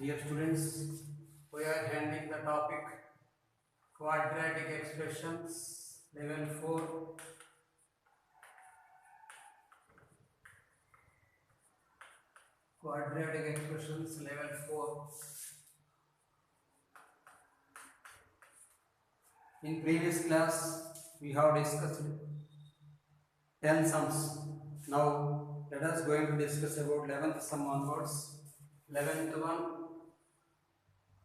Dear students, we are handling the topic quadratic expressions level 4. Quadratic expressions level 4. In previous class, we have discussed 10 sums. Now, let us going to discuss about 11th sum onwards. 11th one,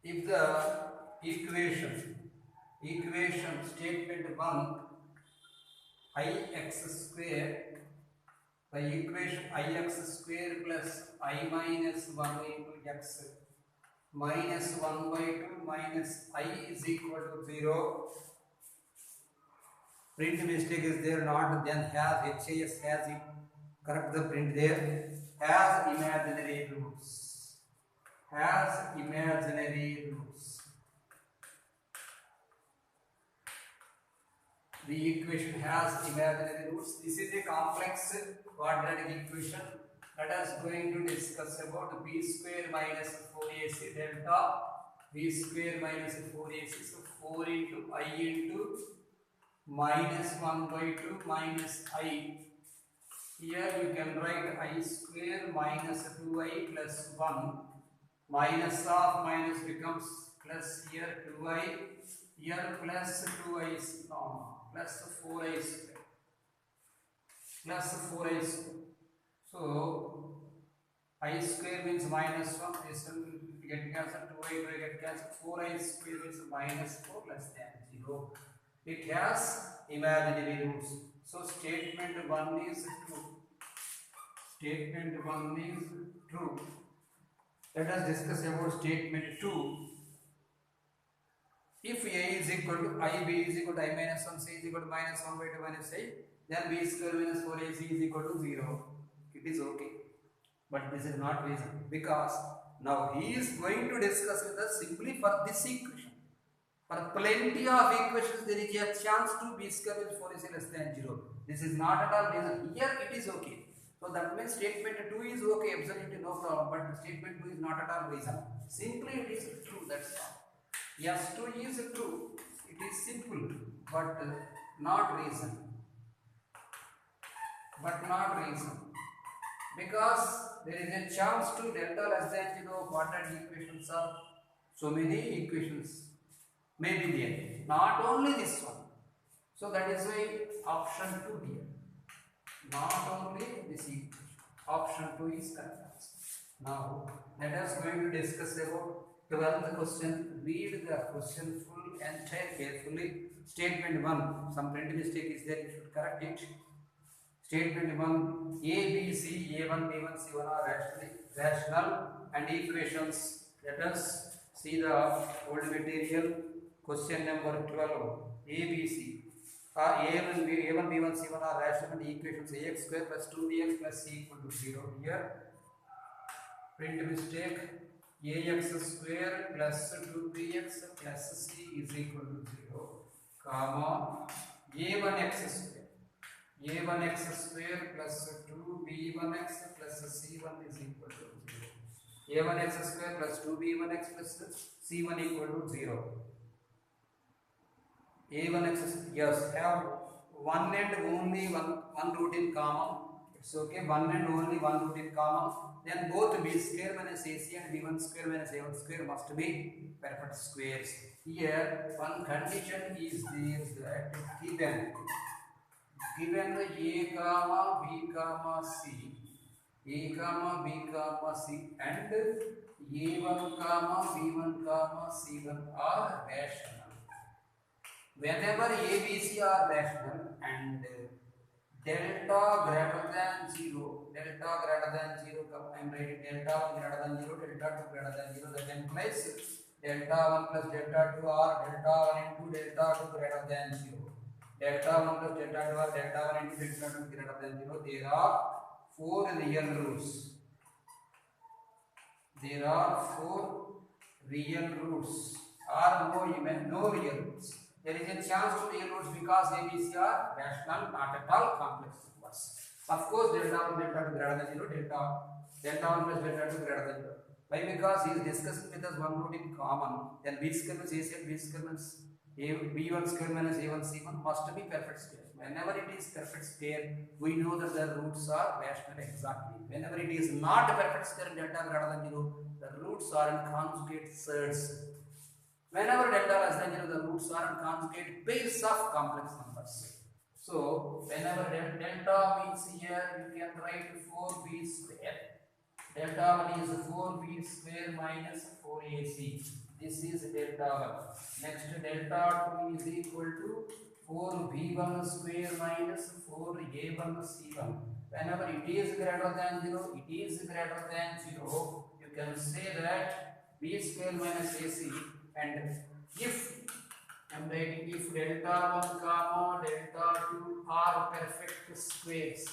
if the equation statement 1 ix square, the equation ix square plus I minus 1 into x minus 1 by 2 minus I is equal to 0. Print mistake is there not, then has HAS has it, correct the print there, has imaginary roots. Has imaginary roots. The equation has imaginary roots. This is a complex quadratic equation. Let us going to discuss about b square minus 4ac delta b square minus 4ac. So 4 into I into minus 1 by 2 minus I. Here you can write I square minus 2I plus 1. Minus of minus becomes plus, here 2I, here plus 2I, plus 4I square, plus 4I square. So I square means minus 1, this will get cancelled, 2I will get cancelled, 4I square means minus 4 less than 0. It has imaginary roots. So statement 1 is true. Statement 1 is true. Let us discuss about statement 2. If A is equal to I, B is equal to I minus 1, C is equal to minus 1 by 2 minus I, then B square minus 4AC is equal to 0. It is okay. But this is not reason, because now he is going to discuss with us simply for this equation. For plenty of equations there is a chance to B square minus 4AC less than 0. This is not at all reason. Here it is okay. So that means statement 2 is okay, absolutely no problem, but statement 2 is not at all reason. Simply it is true, that's all. Yes, 2 is true, it is simple, but not reason. But not reason. Because there is a chance to delta less than 0 quadratic equations are, so many equations may be there, not only this one. So that is why option 2 here. Not only this equation. Option 2 is correct. Now let us going to discuss about 12th question. Read the question full entire carefully. Statement 1. Some print mistake is there, you should correct it. Statement 1. A, B, C, A1, B1, C1 are rational and equations. Let us see the old material. Question number 12. A, B, C. A1, B1, C1 are rational and equations ax square plus 2bx plus c equal to 0. Here, print mistake, ax square plus 2bx plus c is equal to 0, comma, a1x square plus 2b1x plus c1 is equal to 0. a1x square plus 2b1x plus c1 equal to 0. A1x, yes, have one and only one root in common. It's okay, one and only one root in common. Then both b square minus ac and b1 square minus a1 square must be perfect squares. Here, one condition is there that given a comma b comma c, and a1 comma b1 comma c1 are rational. Whenever A, B, C are rational and delta greater than 0, I am writing delta 1 greater than 0, delta 2 greater than 0, that implies delta 1 plus delta 2 are delta 1 into delta 2 greater than 0. Delta 1 plus delta 2 are delta 1 into delta 2 greater than 0. There are 4 real roots. There are 4 real roots or no real roots. There is a chance to real roots because A, B, C are rational, not at all complex numbers. Of course, delta 1, delta 2 greater than 0, delta 1 plus delta 2 greater than 0. Why? Because he is discussing with us one root in common. Then b square minus a square, b square minus b1 square minus a1 c1 must be perfect square. Whenever it is perfect square, we know that the roots are rational exactly. Whenever it is not a perfect square, delta greater than 0, the roots are in conjugate surds. Whenever delta less than 0, the roots are in conjugate pairs of complex numbers. So, whenever delta means here, you can write 4b square. Delta 1 is 4b square minus 4ac. This is delta 1. Next, delta 2 is equal to 4b1 square minus 4a1 c1. Whenever it is greater than 0, it is greater than 0, you can say that b square minus ac. And if I am writing if delta 1 comma delta 2 are perfect squares,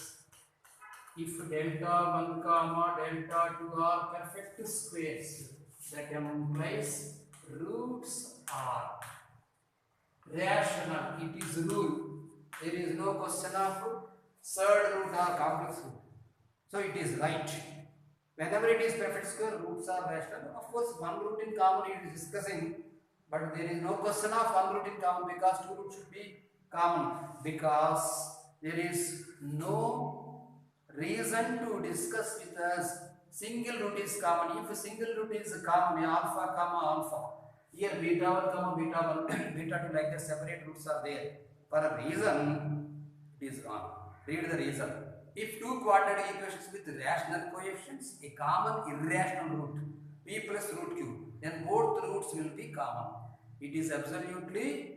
if delta 1 comma delta 2 are perfect squares, that implies roots are rational. It is rule. There is no question of third root or complex root. So it is right. Whenever it is perfect square, roots are rational. Of course, one root in common it is discussing, but there is no question of one root in common because two roots should be common, because there is no reason to discuss with us single root is common. If a single root is common, alpha comma alpha, here beta 1 comma beta 1 beta 2 like that separate roots are there. For a reason, it is wrong. Read the reason. If two quadratic equations with rational coefficients, a common irrational root p plus root q, then both roots will be common. It is absolutely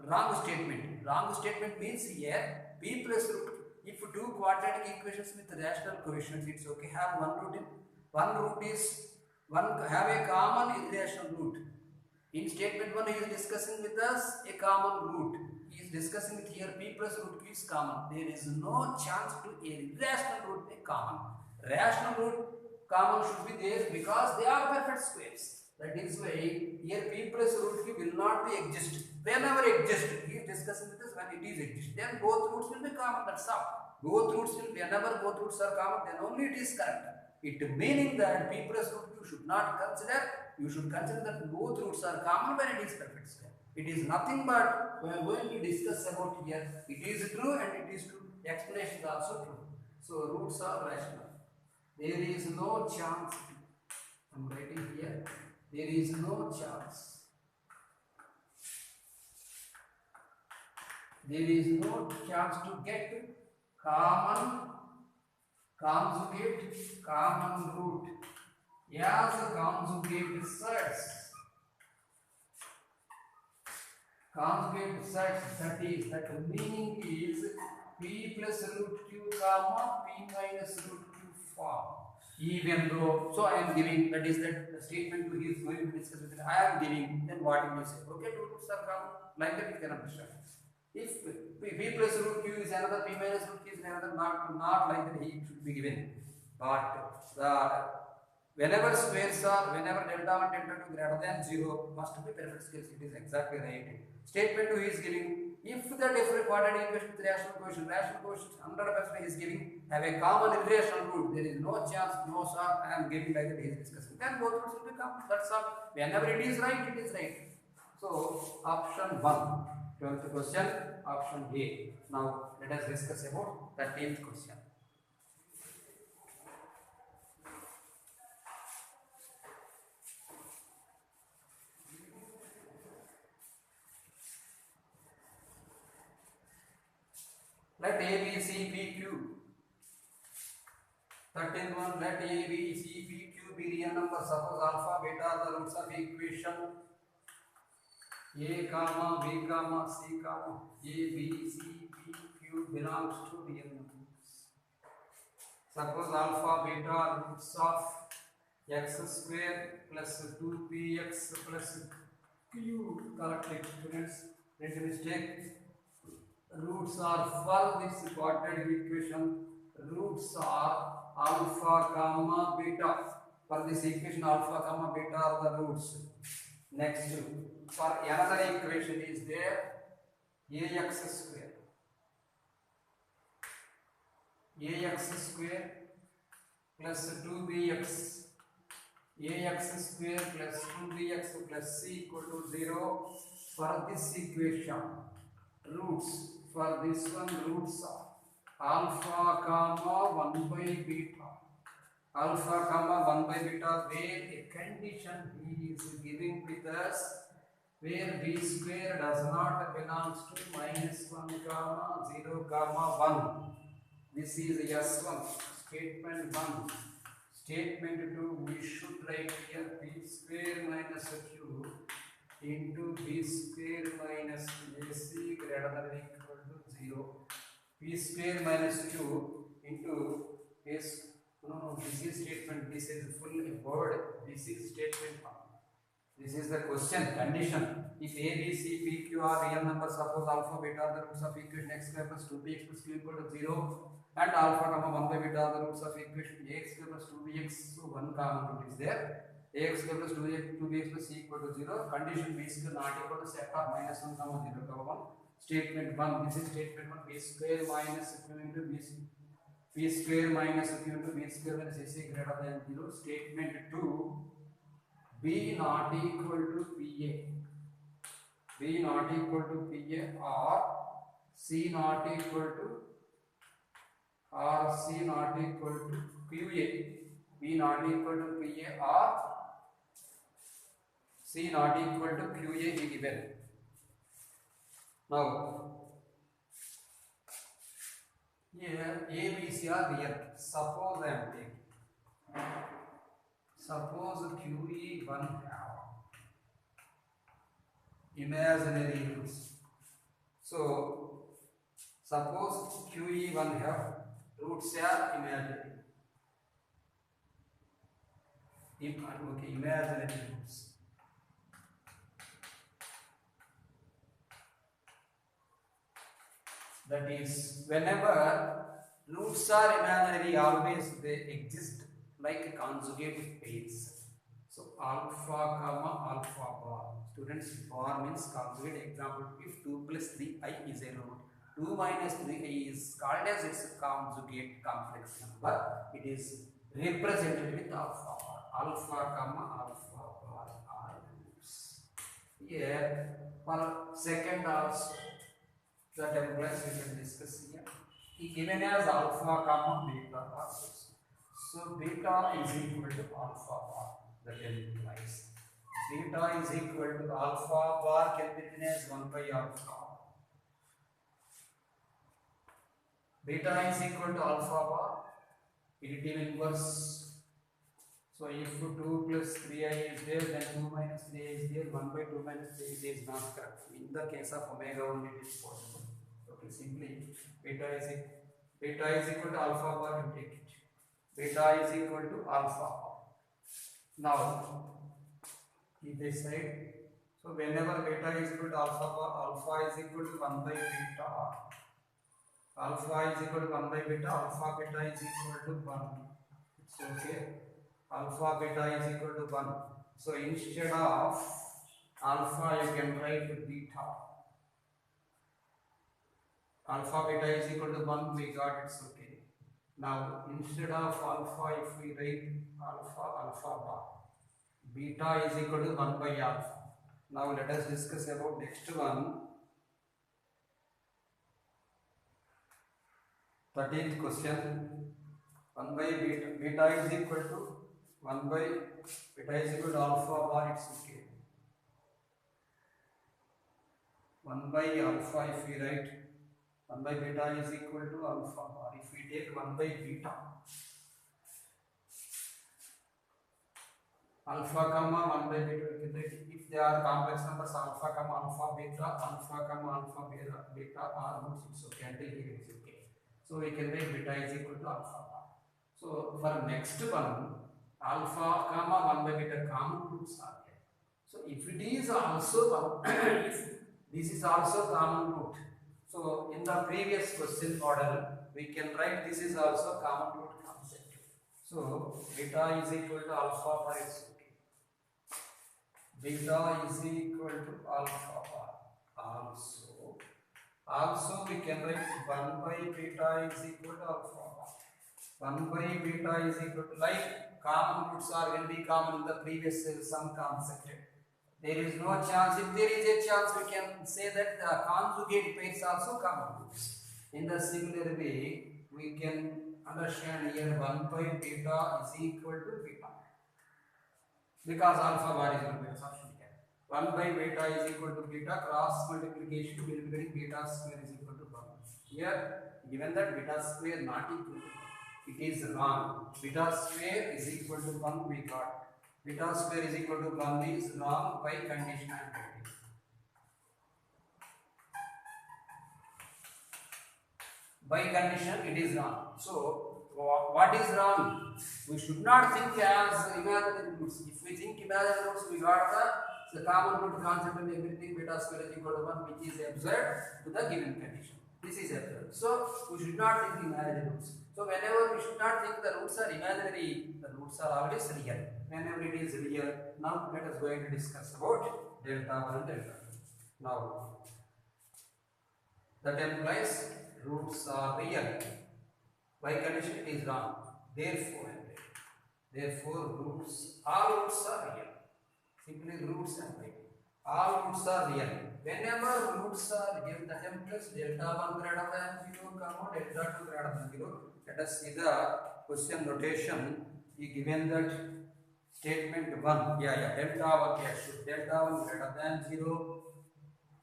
wrong statement. Wrong statement means here p plus root q. If two quadratic equations with rational coefficients, it's okay. Have one root in one root is one have a common irrational root. In statement 1, he is discussing with us a common root. He is discussing with here p plus root q is common. There is no chance to a rational root be common. Rational root common should be there because they are perfect squares. That is why here p plus root q will not be exist. Whenever exist, he is discussing with us when it is exist. Then both roots will be common. That's all. Both roots will, whenever both roots are common, then only it is correct. It meaning that p plus root q should not consider. You should consider that both roots are common when it is perfect square. It is nothing but we are going to discuss about here. It is true and it is true. Explanation is also true. So roots are rational. There is no chance. I am writing here. There is no chance. There is no chance to get common conjugate common root as conjugate sets. Conjugate sets, that is, that meaning is p plus root q comma p minus root q form. Even though, so I am giving, that is that the statement to he is going to discuss with it, I am giving, then what will you say? Okay, two roots are common, like that you can understand. If p plus root q is another, p minus root q is another, not like that he should be given. But whenever squares are, whenever delta 1 delta 2 greater than 0 must be perfect squares. It is exactly right. Statement 2 is giving if the different quadratic equation with rational coefficient 100% he is giving have a common irrational root. There is no chance, no sir, I am giving like that he is discussing. Then both roots will be common. That's all. Whenever it is right, it is right. So option 1, 12th question, option A. Now let us discuss about 13th question. Let A, B, C, P, Q. 13th one, let A, B, C, P, Q be real numbers. Suppose alpha, beta are the roots of equation A, comma, B, comma, C, comma. A, B, C, P, Q belongs to real numbers. Suppose alpha, beta are roots of x square plus 2px plus q. Correct it, students. Make a mistake. Roots are for this quadratic equation. Roots are alpha comma beta. For this equation, alpha comma beta are the roots. Next, for another equation is there ax square. Ax square plus 2bx ax square plus 2bx plus c equal to 0 for this equation. Roots for this one, roots are alpha comma 1 by beta. Alpha comma 1 by beta, where a condition he is giving with us, where b square does not belongs to minus 1 comma 0 comma 1. This is S1, statement 1. Statement 2, we should write here b square minus q into b square minus ac greater than or equal to 0. b square minus q into s. No, this is statement. This is full word. This is statement 1. This is the question condition. If a, b, c, p, q are real numbers, suppose alpha, beta are the roots of equation x square plus 2bx plus q equal to 0, and alpha comma 1 by beta are the roots of equation ax square plus 2bx, so one common root is there. Ax square plus 2bx plus c equal to 0. Condition b square not equal to set of minus 1 comma 0 comma 1. Statement 1. This is statement 1. B square minus q into b square minus q into b square minus ac greater than 0. Statement 2. B not equal to PA. B not equal to PA or C not equal to QA. B not equal to PA or C not equal to QA is given. Now, here A, B, C are real. Suppose I am taking. Suppose QE1 have imaginary roots. So, suppose QE1 have roots are imaginary. Okay, imaginary roots. That is, whenever roots are imaginary, always they exist like conjugate pairs. So alpha comma alpha bar. Students, bar means conjugate. Example, if 2 plus 3i is a root, 2 minus 3i is called as its conjugate complex number. It is represented with alpha bar. Alpha comma alpha bar are roots. Here, for second also, that implies we can discuss here. Given as alpha comma beta bar. So beta is equal to alpha bar. That implies beta is equal to alpha bar can be written as 1 by alpha. Beta is equal to alpha bar. Additive inverse. So if 2 plus 3i is there, then 2 minus 3i is there. 1 by 2 minus 3i is not correct. In the case of omega only it is possible. Okay, simply beta is equal to alpha bar, you take it. Beta is equal to alpha. Now, keep this side. So, whenever beta is equal to alpha is equal to 1 by beta. Alpha is equal to 1 by beta. Alpha beta is equal to 1. It's okay. Alpha beta is equal to 1. So, instead of alpha, you can write beta. Alpha beta is equal to 1. We got it's okay. Now, instead of alpha, if we write alpha bar, beta is equal to 1 by alpha. Now, let us discuss about next one. 13th question. 1 by beta is equal to 1 by beta is equal to alpha bar, it's okay. 1 by alpha, if we write 1 by beta is equal to alpha bar. If we take 1 by beta, alpha comma 1 by beta, we can write if they are complex numbers alpha comma alpha beta are roots, it's okay. Until here it's okay. So we can write beta is equal to alpha bar. So for next one, alpha comma 1 by beta common roots are there. So if it is also if this is also common root. So in the previous question model, we can write this is also common root concept. So beta is equal to alpha bar, it's okay. Beta is equal to alpha bar. Also we can write 1 by beta is equal to alpha bar. 1 by beta is equal to, like common roots are will be common in the previous sum concept. There is no chance. If there is a chance, we can say that the conjugate pairs also common roots. In the similar way, we can understand here 1 by beta is equal to beta, because alpha bar is equal to beta. 1 by beta is equal to beta, cross multiplication will be getting beta square is equal to 1. Here given that beta square not equal to 1, it is wrong. Beta square is equal to 1 we got. Beta square is equal to 1 is wrong by conditionality. By condition it is wrong. So what is wrong? We should not think as imaginary roots. If we think imaginary roots, we got the common root concept and everything. Beta square is equal to 1, which is absurd to the given condition. This is absurd. So we should not think imaginary roots. So whenever we should not think the roots are imaginary, the roots are always real. Whenever it is real, now let us going to discuss about delta 1 and delta 2. Now that implies roots are real. By condition it is wrong. Therefore roots, all roots are real. Simply roots and by. All roots are real. Whenever roots are real, that implies delta 1 greater than 0, comma delta 2 greater than 0. Let us see the question notation. He given that statement 1. Delta 1 delta 1 greater than 0.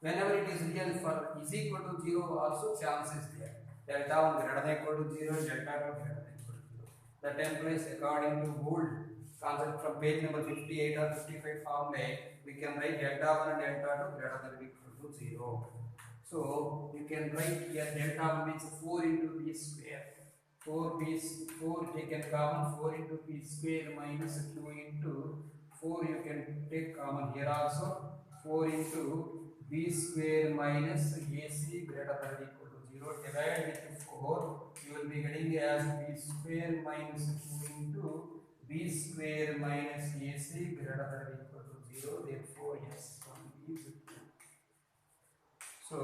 Whenever it is real, for is equal to 0 also chance is there. Delta 1 greater than equal to 0, delta 2 greater than equal to 0. That implies according to Gould concept from page number 58 or 55 formula, we can write delta 1 and delta 2 greater than or equal to 0. So you can write here delta 1 means 4 into b square. 4 taken common, 4 into b square minus 2 into 4 you can take common here also. 4 into b square minus ac greater than or equal to 0. Divide with 4, you will be getting as b square minus 2 into b square minus ac greater than or equal to 0. Therefore yes, 1 is 2. So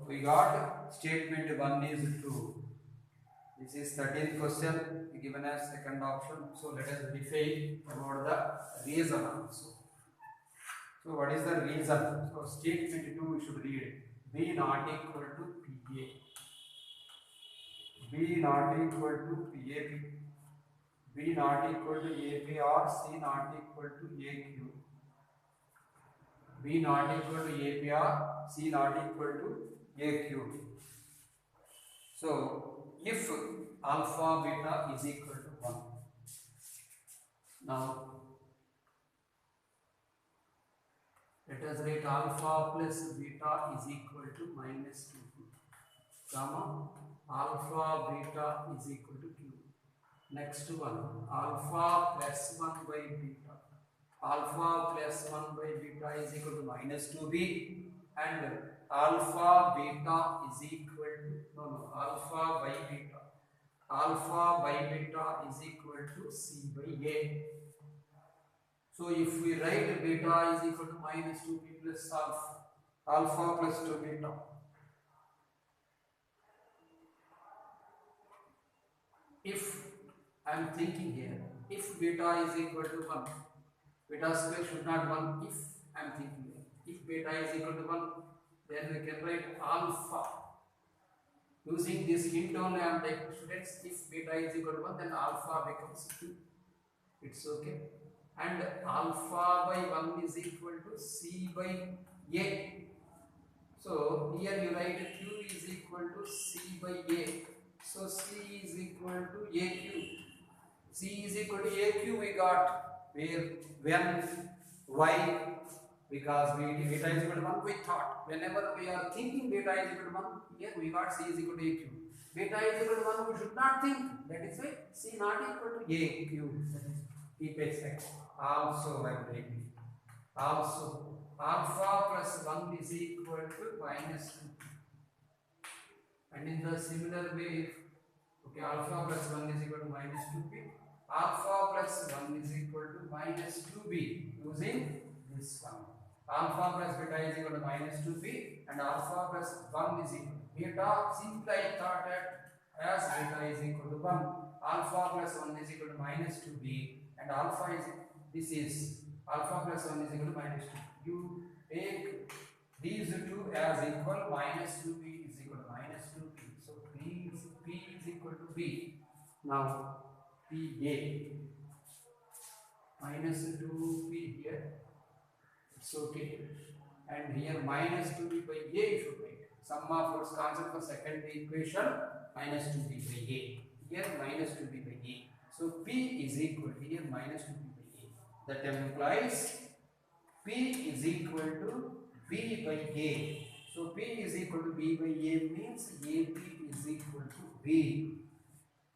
we got statement 1 is true. This is 13th question given as second option. So let us define about the reason also. So what is the reason? So statement 2 we should read b not equal to pa. B not equal to PAP, B not equal to AP or C not equal to AQ. B not equal to AP or C not equal to AQ. So if alpha beta is equal to 1, now let us write alpha plus beta is equal to minus 2, comma alpha beta is equal to q. Next one, alpha plus 1 by beta. Alpha plus 1 by beta is equal to minus 2b, and alpha beta is equal to alpha by beta. Alpha by beta is equal to c by a. So if we write beta is equal to minus 2b plus alpha plus 2 beta. If I am thinking here, if beta is equal to 1, beta square should not 1. If I am thinking here, if beta is equal to 1, then we can write alpha. Using this hint only I am taking students, if beta is equal to 1, then alpha becomes 2. It's okay. And alpha by 1 is equal to c by a. So here you write q is equal to c by a. So c is equal to aq. C is equal to aq we got where, when, why? Because beta is equal to 1 we thought. Whenever we are thinking beta is equal to 1, here we got c is equal to aq. Beta is equal to 1 we should not think. That is why c not equal to aq. That is keep it set. Also I am writing. Also alpha plus 1 is equal to minus 2. And in the similar way, okay, alpha plus 1 is equal to minus 2b. Alpha plus 1 is equal to minus 2b using this one. Alpha plus beta is equal to minus 2b, and alpha plus 1 is equal to beta. Simply I thought that as beta is equal to 1, alpha plus 1 is equal to minus 2b, and alpha is, this is alpha plus 1 is equal to minus 2. You take these two as equal, minus 2b is equal to minus 2b. So p is equal to b. Now pa minus 2p here, it's okay, and here minus 2b by a you should write. Sum of its concept for second equation, minus 2b by a. Here minus 2b by a. So p is equal to here minus 2b by a. That implies p is equal to b by a. So p is equal to b by a means ap is equal to b.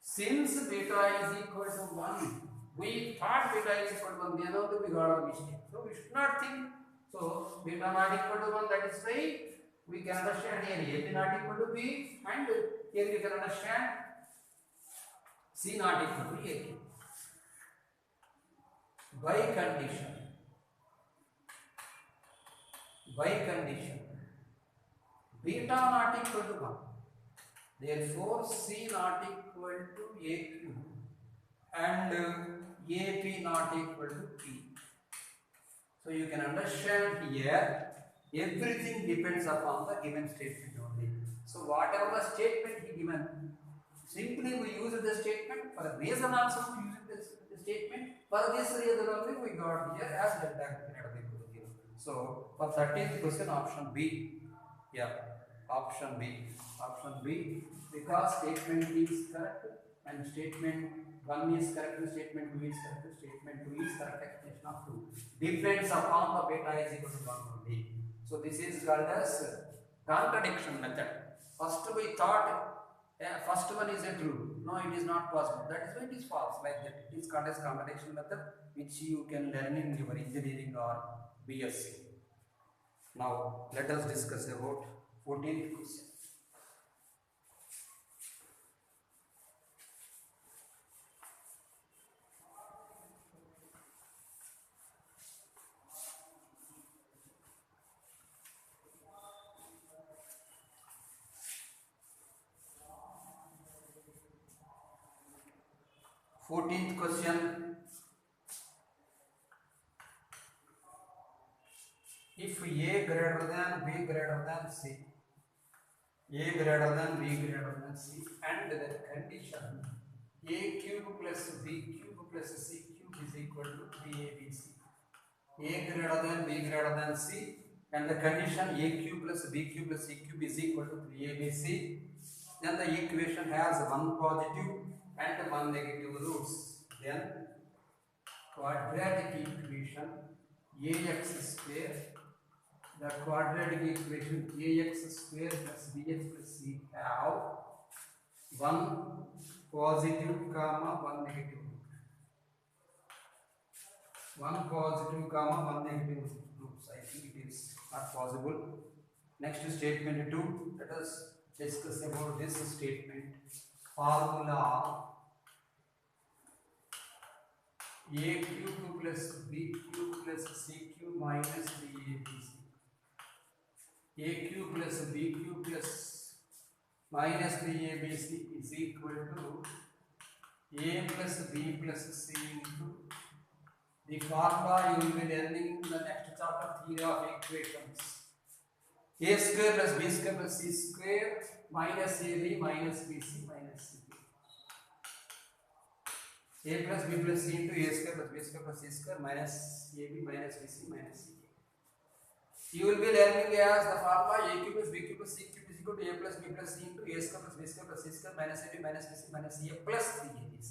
Since beta is equal to 1, we thought beta is equal to 1, then only we got a mistake. So we should not think. So beta not equal to 1, that is why we can understand here ap not equal to b, and here we can understand c not equal to a. By condition, beta not equal to 1, therefore c not equal to aq, and ap not equal to p. So you can understand here everything depends upon the given statement only. So whatever the statement he given, simply we use the statement. For a reason also we use the statement. For this reason only we got here as delta greater than equal to 0. So for 13th question, option B. Yeah, option B, because statement is correct and statement 1 is correct, statement 2 is correct, statement 2 is correct explanation of 2. Depends upon the beta is equal to 1 only. So this is called as contradiction method. First we thought first one is a true. No, it is not possible. That is why it is false. Like that, it is called as contradiction method, which you can learn in your engineering or BSc. Now let us discuss about 14th question. Question. If A greater than B greater than C, A greater than B greater than C, and the condition A cube plus B cube plus C cube is equal to BABC. A greater than B greater than C, and the condition A cube plus B cube plus C cube is equal to 3ABC. Then the equation has one positive and one negative roots. Then quadratic equation ax square, the quadratic equation ax square plus bx plus c have one positive comma one negative root. One positive comma one negative roots. I think it is not possible. Next statement 2. Let us discuss about this statement. Formula A cube plus B cube plus C cube minus 3ABC. A cube plus B cube plus minus 3ABC is equal to A plus B plus C into the formula you will be learning in the next chapter, theory of equations. A square plus B square plus C square minus AB minus BC minus C. A plus B plus C into A square plus B square plus C square minus AB minus BC minus C. You will be learning as the formula A cube plus B cube plus C cube is equal to A plus B plus C into A square plus B square plus C square minus AB minus BC minus C plus 3ABC.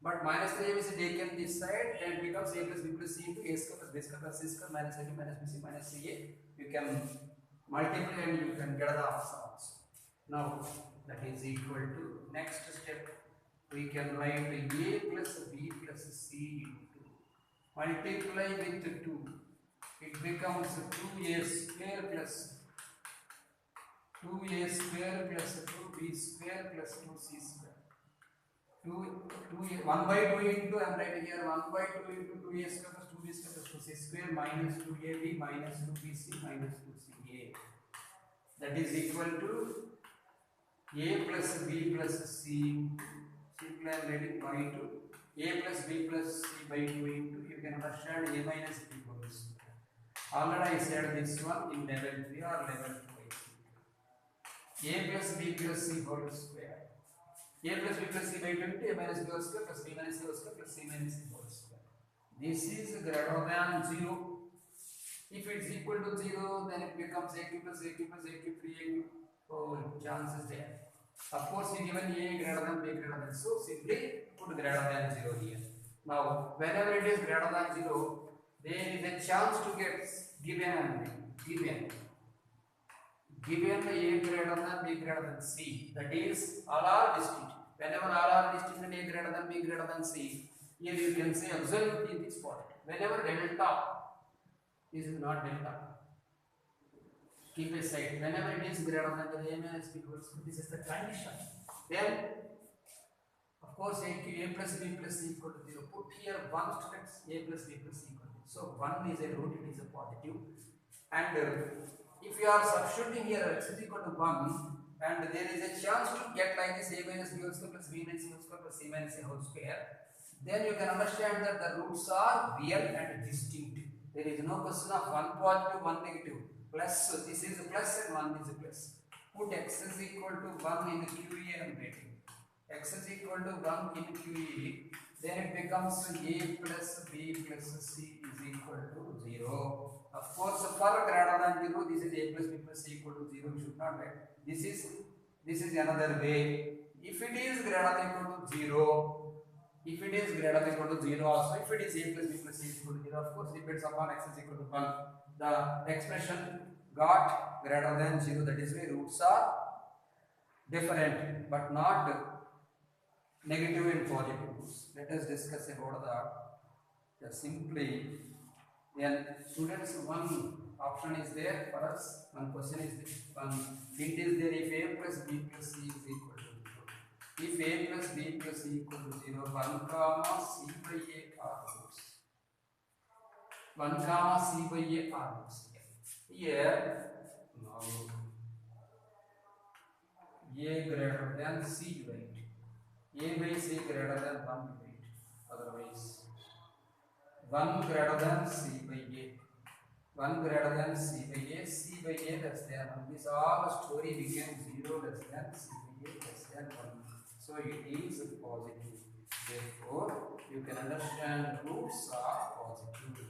But minus 3ABC taken this side and becomes A plus B plus C into A square plus B square plus C square minus AB minus BC minus CA. You can multiply and you can get the answer also. Now that is equal to, next step we can write A plus B plus C into, multiply with 2, it becomes 2A square plus 2A square plus 2B square plus 2C square. 1 by 2 into, I am writing here 1 by 2 into 2A square plus 2B square plus 2C square minus 2AB minus 2BC minus 2CA. That is equal to A plus B plus C. Simply I am writing y into a plus b plus c by 2 into, you can understand, a minus b whole square. Already I said this one in level 3 or level 2. A plus b plus c whole square. A plus b plus c by 2 into a minus b whole square plus b minus c whole square plus c minus c whole square. This is greater than 0. If it is equal to 0, then it becomes a cube plus a cube plus a cube 3a cube. Oh, chance is there. Of course, we given a greater than b greater than, so simply put greater than 0 here. Now, whenever it is greater than 0, there is a chance to get given a greater than b greater than c. That is, all are distinct. Whenever all are distinct and a greater than b greater than c, here you can say absolutely this point. Whenever delta, this is not delta, keep aside. Whenever it is greater than the a minus b equals, this is the condition. Then, of course, a plus b plus c equal to 0. Put here 1 students, a plus b plus c equal to 0. So 1 is a root, it is a positive. And if you are substituting here x is equal to 1, and there is a chance to get like this a minus b whole square plus b minus c whole square plus c minus a whole square, then you can understand that the roots are real and distinct. There is no question of one positive, one negative. Plus, this is a plus and one is a plus. Put x is equal to 1 in QE and rating. X is equal to 1 in QE, then it becomes a plus b plus c is equal to 0. Of course, for greater than 0, this is a plus b plus c equal to 0. You should not write. This is another way. If it is greater than equal to 0, if it is greater than equal to 0 also, if it is a plus b plus c equal to 0, of course, depends upon x is equal to 1. The expression got greater than 0, that is why roots are different, but not negative and positive roots. Let us discuss about that. Simply, then students, one option is there for us, one question is there, one hint is there. If a plus b plus c is equal to 0, if a plus b plus c equal to 0, 1 comma c by a are roots. 1 comma c by a are roots. Here, now a greater than c you write, a by c greater than 1 you write, otherwise 1 greater than c by a, 1 greater than c by a, c by a less than 1. This all story became 0 less than c by a less than 1. So it is positive. Therefore, you can understand roots are positive.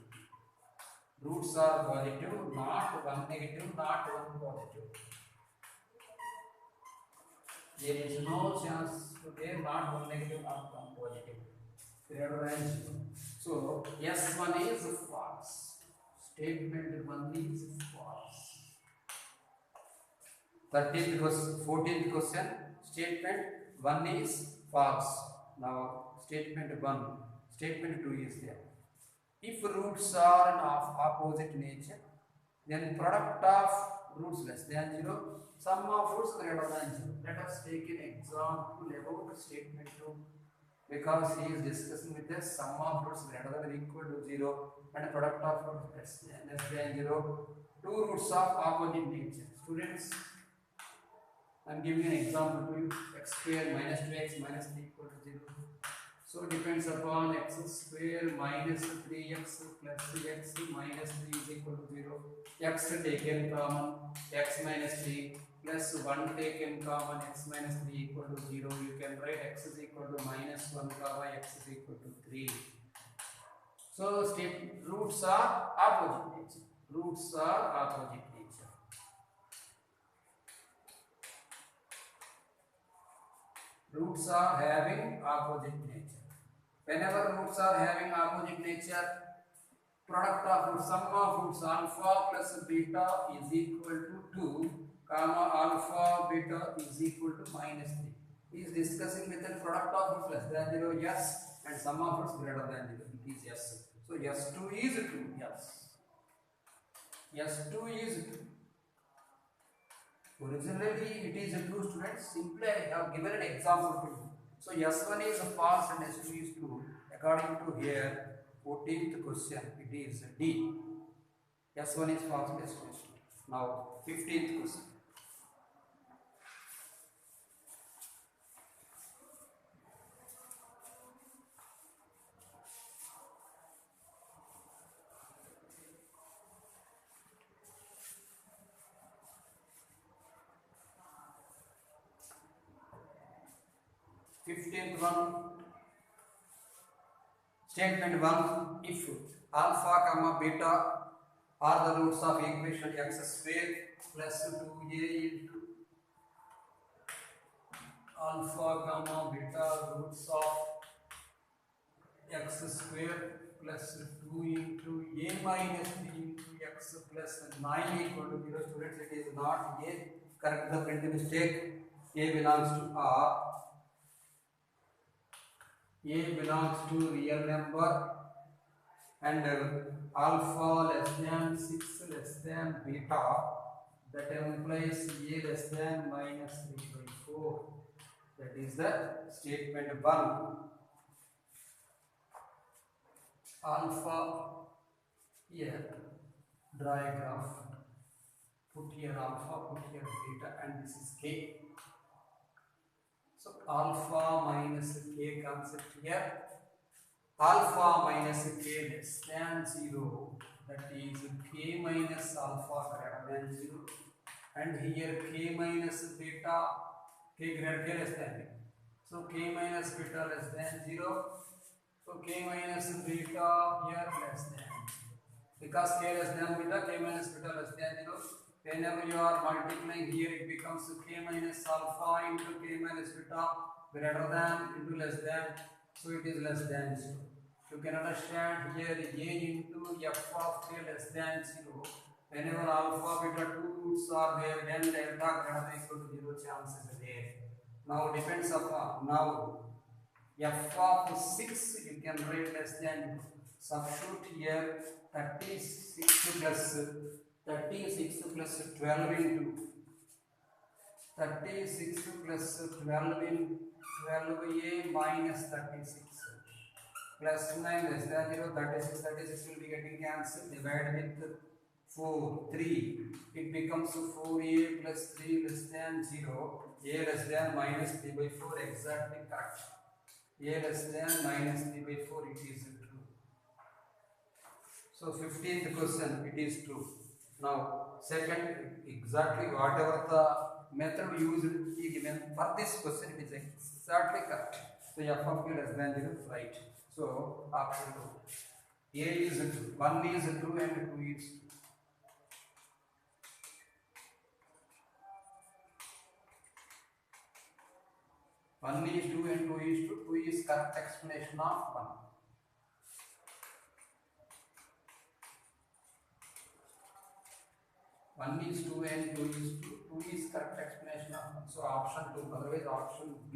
Roots are positive, not one negative, not one positive. There is no chance to there, not one negative, not one positive. Greater than 0. So S1 is false. Statement 1 is false. 14th question. Statement 1 is false. Now statement 1. Statement 2 is there. If roots are of opposite nature, then product of roots less than 0, sum of roots greater than 0. Let us take an example about statement 2. Because he is discussing with us sum of roots greater than or equal to 0 and product of roots less than 0. Two roots of opposite nature. Students, I am giving an example to you. X square minus 2x minus 3 equal to 0. So depends upon x square minus 3x plus 3x minus 3 is equal to 0. X taken common, x minus 3 plus 1 taken common, x minus 3 equal to 0. You can write x is equal to minus 1 comma x is equal to 3. So roots are opposite nature. Roots are opposite nature. Roots are having opposite nature. Whenever roots are having opposite nature, product of roots, sum of roots alpha plus beta is equal to 2, comma alpha beta is equal to minus 3. He is discussing with the product of roots less than 0, yes, and sum of roots greater than 0, it is yes. So S2 is true, yes. S2 is true. Originally it is true, students. Simply I have given an example to you. So S1 is false and S2 is true. According to here, 14th question, it is D. S1 is false and S2 is true. Now 15th question. 15th one, statement 1, if alpha comma beta are the roots of equation x square plus 2a into alpha comma beta roots of x square plus 2 into a minus 3 into x plus 9 equal to 0. Students, it is not a. Correct the printing mistake. A belongs to R. A belongs to real number and alpha less than 6 less than beta. That implies A less than minus 3 by 4. That is the statement 1. Alpha here, draw a graph, put here alpha, put here beta, and this is k. So alpha minus k concept here, alpha minus k less than 0, that is k minus alpha greater than 0, and here k minus beta, k greater k less than 0. So k minus beta less than 0. So k minus beta here less than, because k less than beta, k minus beta less than 0. Whenever you are multiplying here, it becomes k minus alpha into k minus beta greater than into less than. So it is less than 0. You can understand here a into f of k less than 0. Whenever alpha beta two roots are there, then delta greater than equal to 0 chance is there. Now depends upon now. F of 6 you can write less than, substitute here 36 plus 12 into 36 plus 12 in 12a minus 36 plus 9 less than 0. 36 will be getting cancelled. Divide with 4, 3. It becomes 4a plus 3 less than 0. A less than minus 3 by 4, exactly correct. A less than minus 3 by 4, it is true. So 15th question, it is true. Now second, exactly whatever the method used is given for this question, it is exactly correct. So f of k less than 0 is right. So option 2. A is true, 1 is true and 2 is true. One is 2 and 2 is 2. 2 is correct explanation of 1. One is 2 and 2 is 2. 2 is correct explanation of 1. So option 2. Otherwise option B.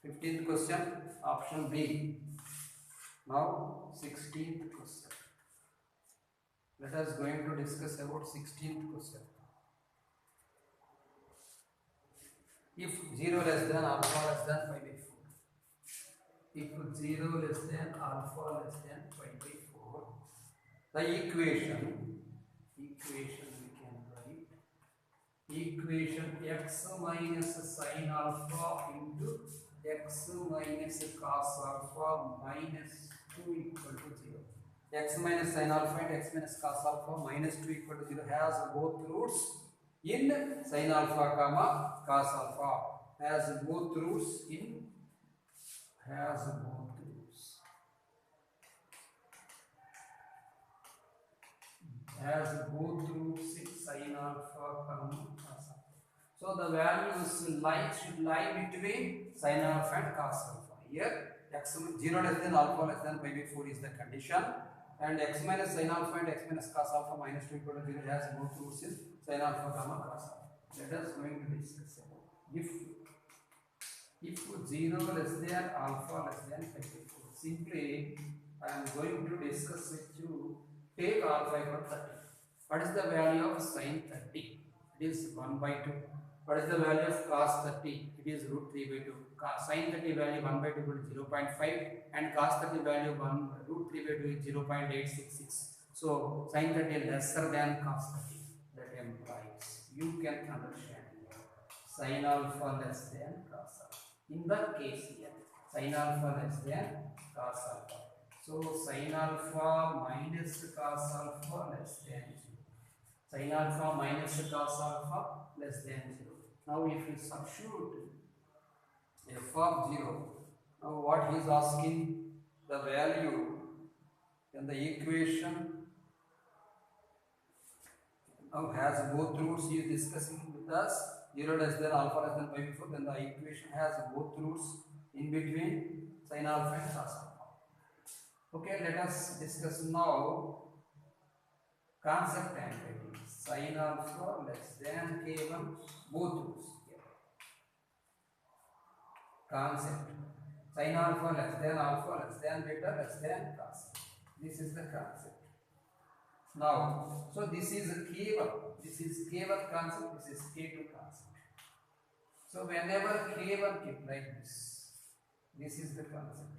15th question, option B. Now 16th question. Let us going to discuss about 16th question. If 0 less than alpha less than pi by 4. If 0 less than alpha less than pi by 4, the equation we can write equation x minus sin alpha into x minus cos alpha minus 2 equal to 0. X minus sin alpha and x minus cos alpha minus 2 equal to 0 has both roots in sin alpha comma cos alpha, has both roots in sin alpha comma cos alpha. So the values should lie between sin alpha and cos alpha. Here x 0 less than alpha less than pi by 4 is the condition, and x minus sin alpha and x minus cos alpha minus 2 equal to 0 has both roots in sin alpha comma cos alpha. Let us going to discuss about if 0 less than alpha less than pi by 4. Simply I am going to discuss with you. Take alpha equal to 30. What is the value of sin 30? It is 1 by 2. What is the value of cos 30? It is root 3 by 2. Sin 30 value 1 by 2 is 0.5 and cos 30 value root 3 by 2 is 0.866. So sin 30 lesser than cos 30. That implies you can understand sin alpha less than cos alpha. In the case here, sin alpha less than cos alpha. So sin alpha minus cos alpha less than 0. Sin alpha minus cos alpha less than 0. Now if you substitute f of 0. Now what he is asking, the value in the equation now has both roots. He is discussing with us 0 less than alpha less than pi before, then the equation has both roots in between sin alpha and cos alpha. Okay, let us discuss now concept and writing. Sin alpha less than k1, both roots. Concept. Sin alpha less than beta less than cos. This is the concept. Now, so this is K1. This is K1 concept. This is K2 concept. So whenever K1 keep like this is the concept.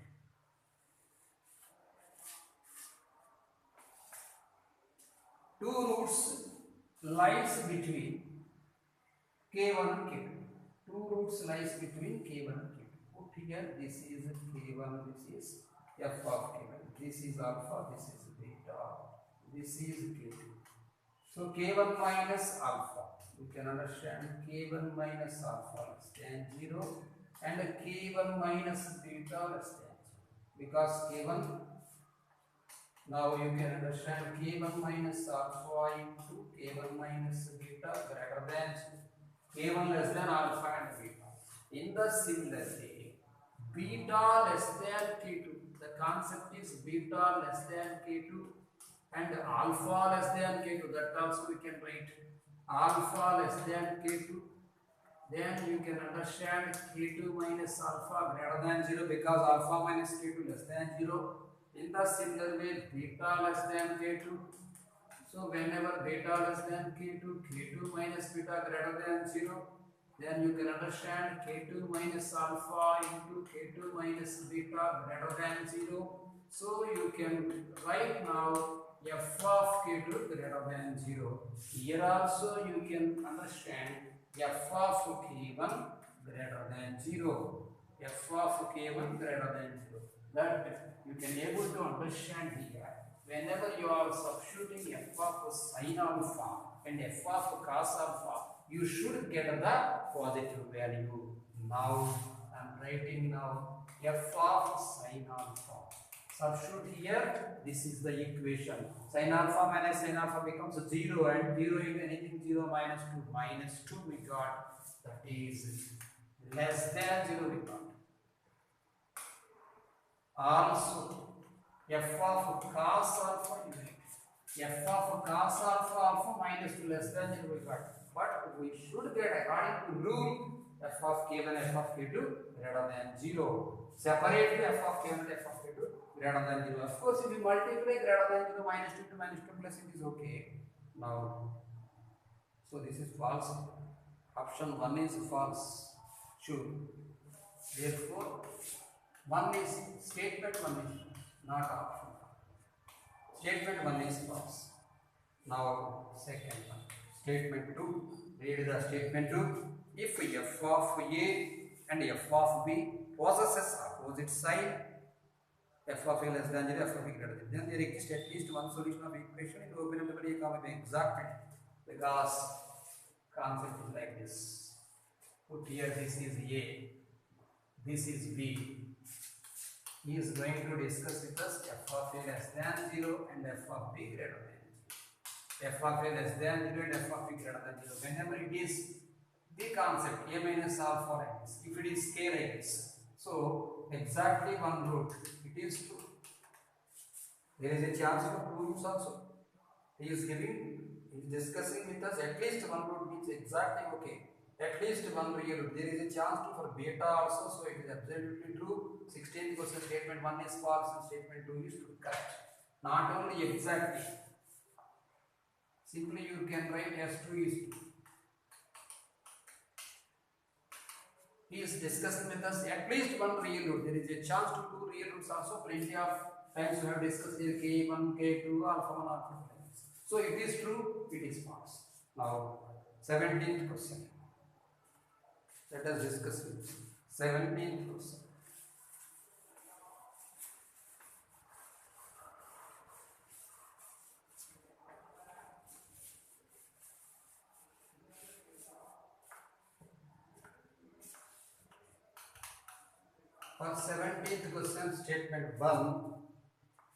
Two roots lies between K1 and K2. Two roots lies between K1 and K2. Put here, this is K1, this is f of K1. This is alpha, this is beta. This is K2. So K1 minus alpha. You can understand K1 minus alpha less than 0 and K1 minus beta less than 0. Because K1, now you can understand K1 minus alpha into K1 minus beta greater than 0. K1 less than alpha and beta. In the similar way, beta less than K2. The concept is beta less than K2 and alpha less than K2. That also we can write alpha less than K2. Then you can understand K2 minus alpha greater than 0 because alpha minus K2 less than 0. In the similar way, beta less than K2. So whenever beta less than K2, K2 minus beta greater than 0, then you can understand K2 minus alpha into K2 minus beta greater than 0. So you can write now f of K2 greater than 0. Here also you can understand f of K1 greater than 0. f of K1 greater than 0. That you can able to understand here. Whenever you are substituting f of sin alpha and f of cos alpha, you should get the positive value. Now I am writing now f of sin alpha. Substitute here, this is the equation. Sin alpha minus sin alpha becomes 0 and 0 is anything 0 minus 2. Minus 2 we got, that is less than 0 we got. Also, f of cos alpha f of cos alpha minus 2 less than 0 we got. But we should get according to rule f of k1 f of k2 greater than 0. Separately f of k1 f of k2 greater than 0. Of course, if you multiply greater than 0 minus 2 to minus 2 plus it is okay. Now, so this is false. Option 1 is false. Sure. Therefore, statement 1 is not option. Statement 1 is false. Now, second one. Statement 2. Read the statement 2. If f of a and f of b possesses opposite sign, f of a less than 0, f of b greater than 0, then there exists at least one solution of equation in open interval comma exactly, because concept is like this. Put here, this is a, this is b. He is going to discuss with us f of a less than 0 and f of b greater than 0. F of a less than 0 and f of b greater than 0. Whenever it is the concept a minus alpha like this, if it is k like this, so exactly one root, it is true. There is a chance for two roots also. He is discussing with us at least one root means exactly okay. At least one real root. There is a chance for beta also, so it is absolutely true. 16th question, statement 1 is false and statement 2 is true. Correct. Not only exactly. Simply you can write S2 is true. He is discussing with us at least one real root. There is a chance to two real roots also. Plenty of times we have discussed here K1, K2, alpha 1, alpha 2. So it is true, it is false. Now, 17th question. Let us discuss it. 17th question. For 17th question, statement 1.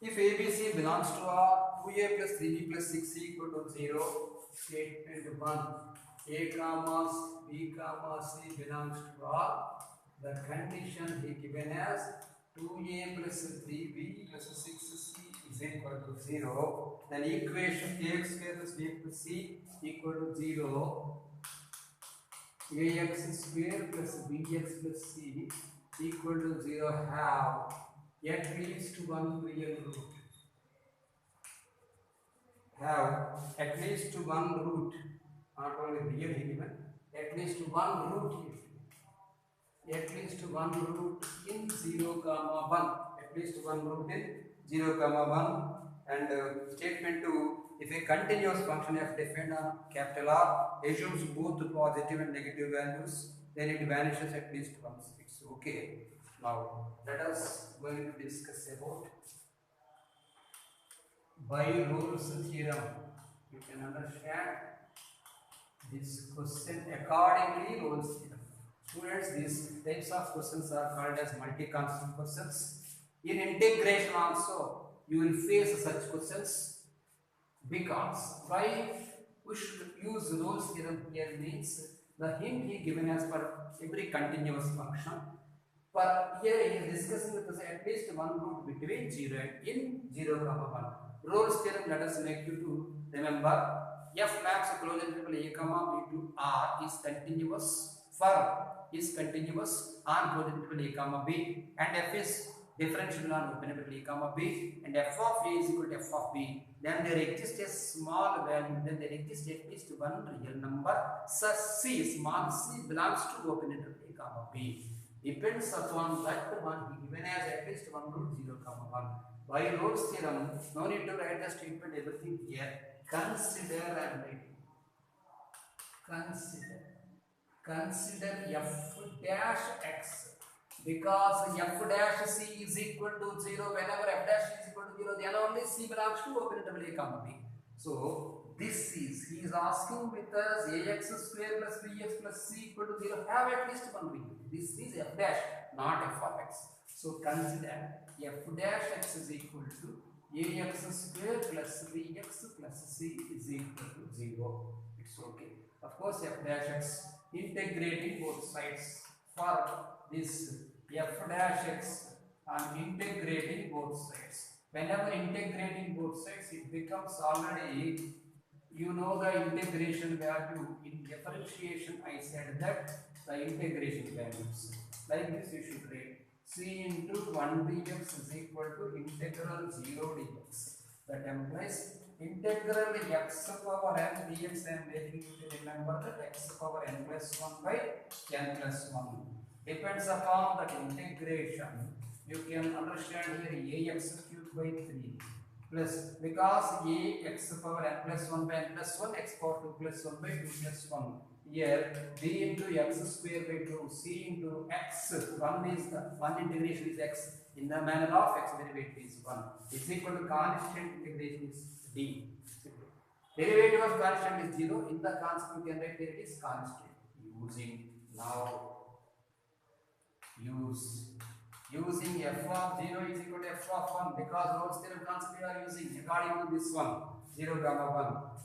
If ABC belongs to R, 2A plus 3B plus 6C equal to 0. Statement 1. A comma B comma C belongs to R. The condition he given as 2A plus 3B plus 6C is equal to 0. Then equation ax square plus b plus c equal to 0. Ax square plus bx plus c equal to 0 have at least one real root. Have at least one root, not only real given, at least one root here. At least one root in 0 comma 1. At least one root in 0 comma 1. And statement 2. If a continuous function f defined on capital R assumes both positive and negative values, then it vanishes at least once. It's okay. Now let us going to discuss about by Rolle's theorem. You can understand this question accordingly Rolle's theorem. Students, these types of questions are called as multi-constant questions. In integration also you will face such questions. Because why we should use Rolle's theorem here means the hint he given as for every continuous function. But here he is discussing with us at least one root between 0 and in 0 comma 1. Rolle's theorem, let us make you to remember f max closed interval a comma b to R is continuous on closed interval a comma b, and f is differentiable on open interval a comma b, and f of a is equal to f of b. Then there exists a small value, then there exists at least one real number such c, small c belongs to open interval a comma b. Depends upon that one he given as at least one root 0 comma 1. By Rolle's theorem, no need to write the statement everything here. Consider and write. Consider f dash x, because f dash c is equal to 0. Whenever f dash is equal to 0, then only c belongs to open interval a comma b. So this is, he is asking with us ax square plus bx plus c equal to 0 have at least one real. This is f dash, not f of x. So consider f dash x is equal to ax square plus bx plus c is equal to 0. It's okay. Of course, f dash x integrating both sides. For this f dash x, I am integrating both sides. Whenever integrating both sides, it becomes already, you know the integration value. In differentiation, I said that the integration values. Like this you should write. C into 1 dx is equal to integral 0 dx. That implies integral x power n dx. I am making you to remember that x power n plus 1 by n plus 1. Depends upon that integration. You can understand here ax cubed by 3 plus, because ax power n plus 1 by n plus 1, x power 2 plus 1 by 2 plus 1. Here b into x square by 2, c into x, 1 is the one integration is x, in the manner of x derivative is 1, is equal to constant integration is d. Derivative of constant is 0, in the constant you can write here it is constant. Using f of 0 is equal to f of 1, because Rolle's theorem concept we are using according to this one 0 comma 1.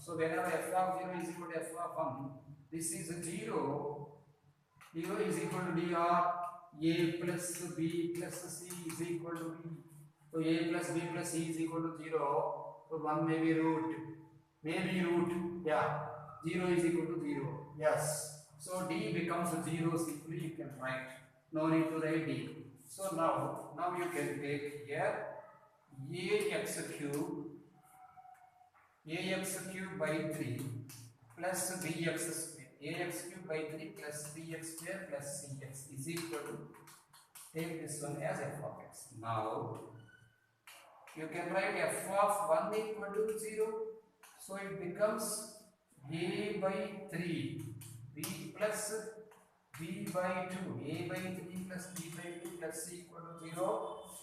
So whenever f of 0 is equal to f of 1, this is 0 is equal to dr a plus b plus c is equal to b. So a plus b plus c is equal to 0. So 1 may be root, yeah, 0 is equal to 0, yes. So d becomes 0, simply you can write, no need to write d. So now you can take here ax cube by 3 plus bx square, ax cube by 3 plus bx square plus cx is equal to, take this one as f of x. Now you can write f of 1 equal to 0, so it becomes a by 3 b plus b by 2, a by 3 plus b by 2 plus c equal to 0.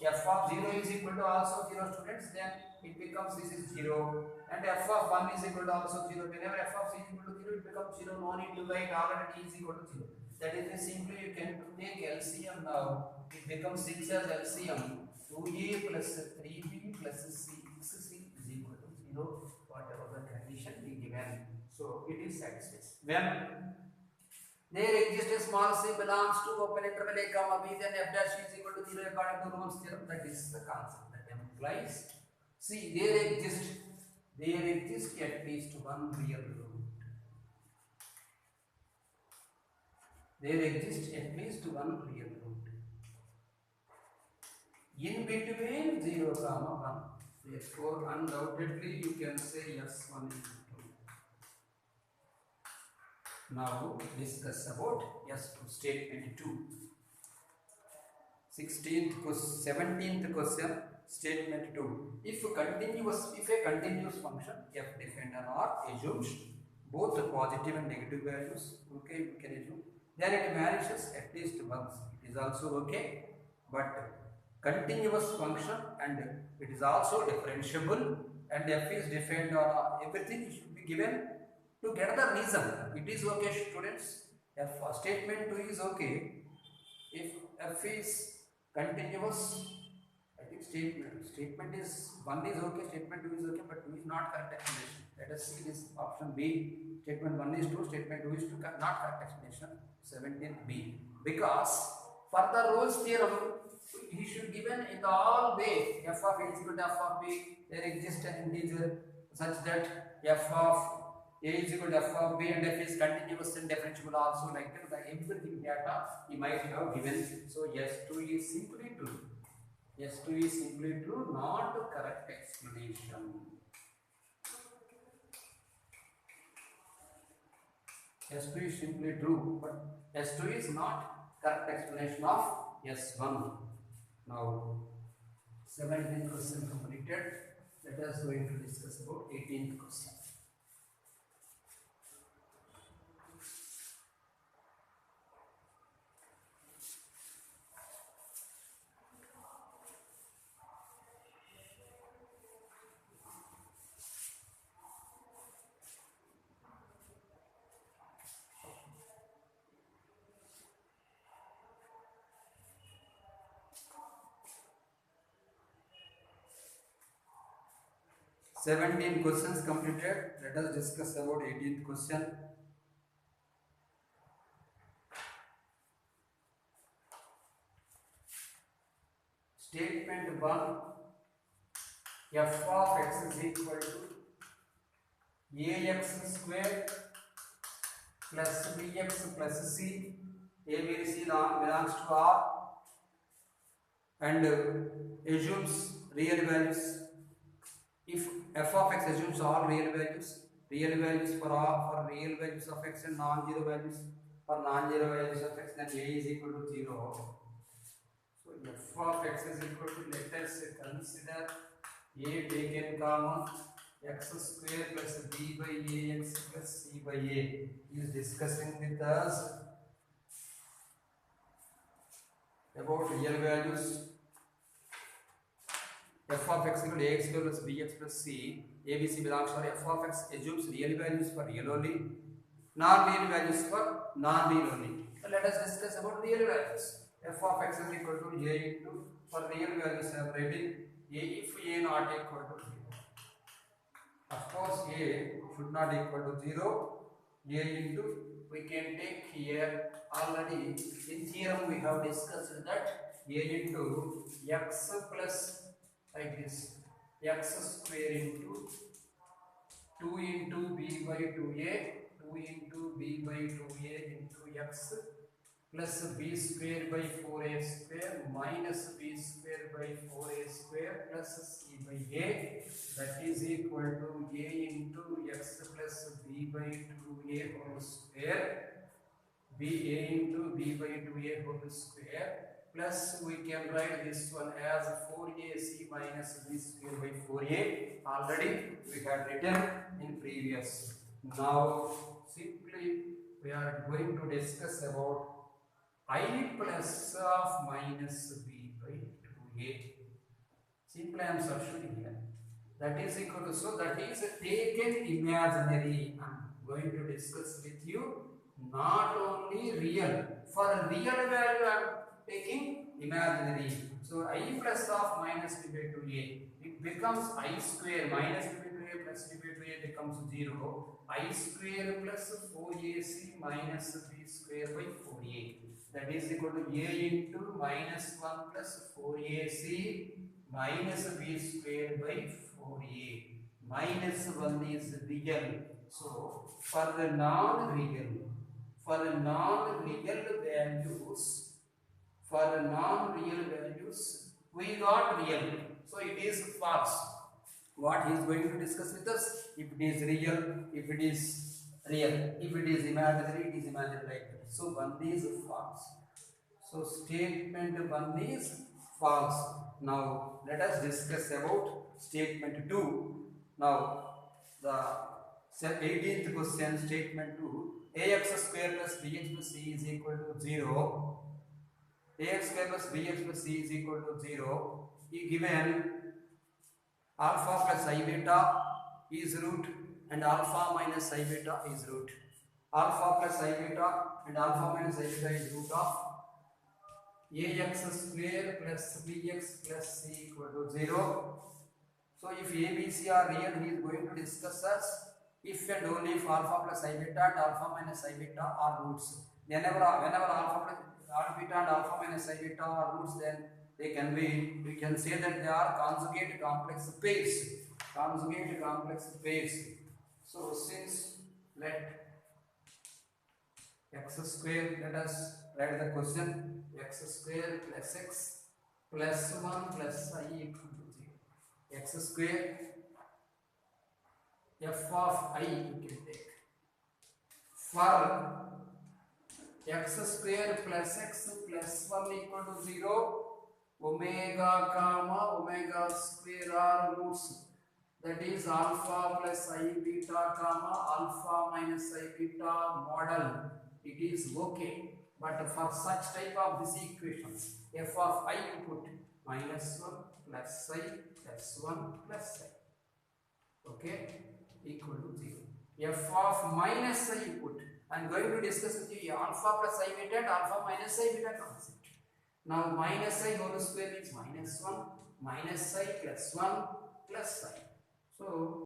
F of 0 is equal to also 0, students, then it becomes this is 0, and f of 1 is equal to also 0. Whenever f of 0 is equal to 0, it becomes 0, no need to write already is equal to 0. That is simply you can take LCM now. it becomes 6 as LCM. 2A plus 3B plus 6C is equal to 0, whatever the condition we given. So it is satisfied. When there exists a small c belongs to open interval a comma b, then f dash is equal to 0 according to Rolle's theorem. That is the concept that implies. See, there exists at least one real root. There exists at least one real root. In between 0, 1. Therefore, undoubtedly you can say yes, 1 is true. Now discuss about yes to statement 2. 17th question, statement 2. If a continuous function f defined on R assumes both positive and negative values, okay, we can assume, then it vanishes at least once. It is also okay, but continuous function and it is also differentiable and f is defined on everything should be given to get the reason. It is okay, students. F statement 2 is okay if f is continuous. I think statement is 1 is okay, statement 2 is okay, but 2 is not correct explanation. Let us see this option B. Statement 1 is true, statement 2 is true, not correct explanation. 17th B. Because for the Rolle's theorem, he should given in the all way f of a is equal to f of b. There exists an integer such that f of a is equal to f of b and f is continuous and differentiable also, like that. The everything data he might have given. So yes, 2 is simply true. Yes, 2 is simply true, not correct explanation. S2 is simply true, but S2 is not correct explanation of S1. Now, 17th question completed. Let us going to discuss about 18th question. Seventeen questions completed. Let us discuss about 18th question. Statement 1. F of x is equal to ax square plus bx plus c. A, B, C belongs to R and assumes real values. If f of x assumes all real values for real values of x and non-zero values for non-zero values of x, then a is equal to 0. So f of x is equal to, let us consider a taken common x square plus b by ax plus c by a. He is discussing with us about real values. F of x equal to ax square plus bx plus c. ABC belongs to f of x assumes real values for real only, non-real values for non-real only. So let us discuss about real values. F of x is equal to a into, for real values I am writing a if a not equal to 0. Of course a should not equal to 0. A into, we can take here already in theorem we have discussed that a into x plus, like this, x square into 2 into b by 2a, 2 into b by 2a into x plus b square by 4a square minus b square by 4a square plus c by a, that is equal to a into x plus b by 2a whole square, b a into b by 2a whole square, plus we can write this one as 4ac minus b square by 4a. Already we had written in previous. Now simply we are going to discuss about I plus of minus b by 2a. Simply I am substituting here. That is equal to, so that is taken imaginary. I am going to discuss with you not only real. For real value I am taking imaginary. So I plus of minus d by 2a, it becomes I square minus d by 2a plus d by 2a becomes 0. I square plus 4ac minus b square by 4a. That is equal to a into minus 1 plus 4ac minus b square by 4a. Minus 1 is real. So for the non-real values, we got real. So it is false. What he is going to discuss with us? If it is real, if it is real, if it is imaginary, it is imaginary like that. So 1 is false. So statement 1 is false. Now let us discuss about statement 2. Now the 18th question, statement 2. Ax square plus bx plus c is equal to 0. Ax square plus bx plus c is equal to 0. He given alpha plus I beta is root and alpha minus I beta is root. Alpha plus I beta and alpha minus I beta is root of ax square plus bx plus c equal to 0. So if a, b, c are real, he is going to discuss us if and only if alpha plus I beta and alpha minus I beta are roots. Whenever alpha plus beta and alpha minus I beta are roots, then they can be, we can say that they are conjugate complex pairs. Conjugate complex pairs. So since let x square, let us write the question, x square plus x plus 1 plus I equal to 0. X square f of I you can take. For x square plus x plus 1 equal to 0, omega comma omega square are roots. That is alpha plus I beta comma alpha minus I beta model. It is okay. But for such type of these equations, f of I you put minus 1 plus I plus 1 plus I. Okay? Equal to 0. F of minus I you put. I am going to discuss with you alpha plus I beta and alpha minus I beta concept. Now minus I whole square means minus 1 minus I plus 1 plus I. So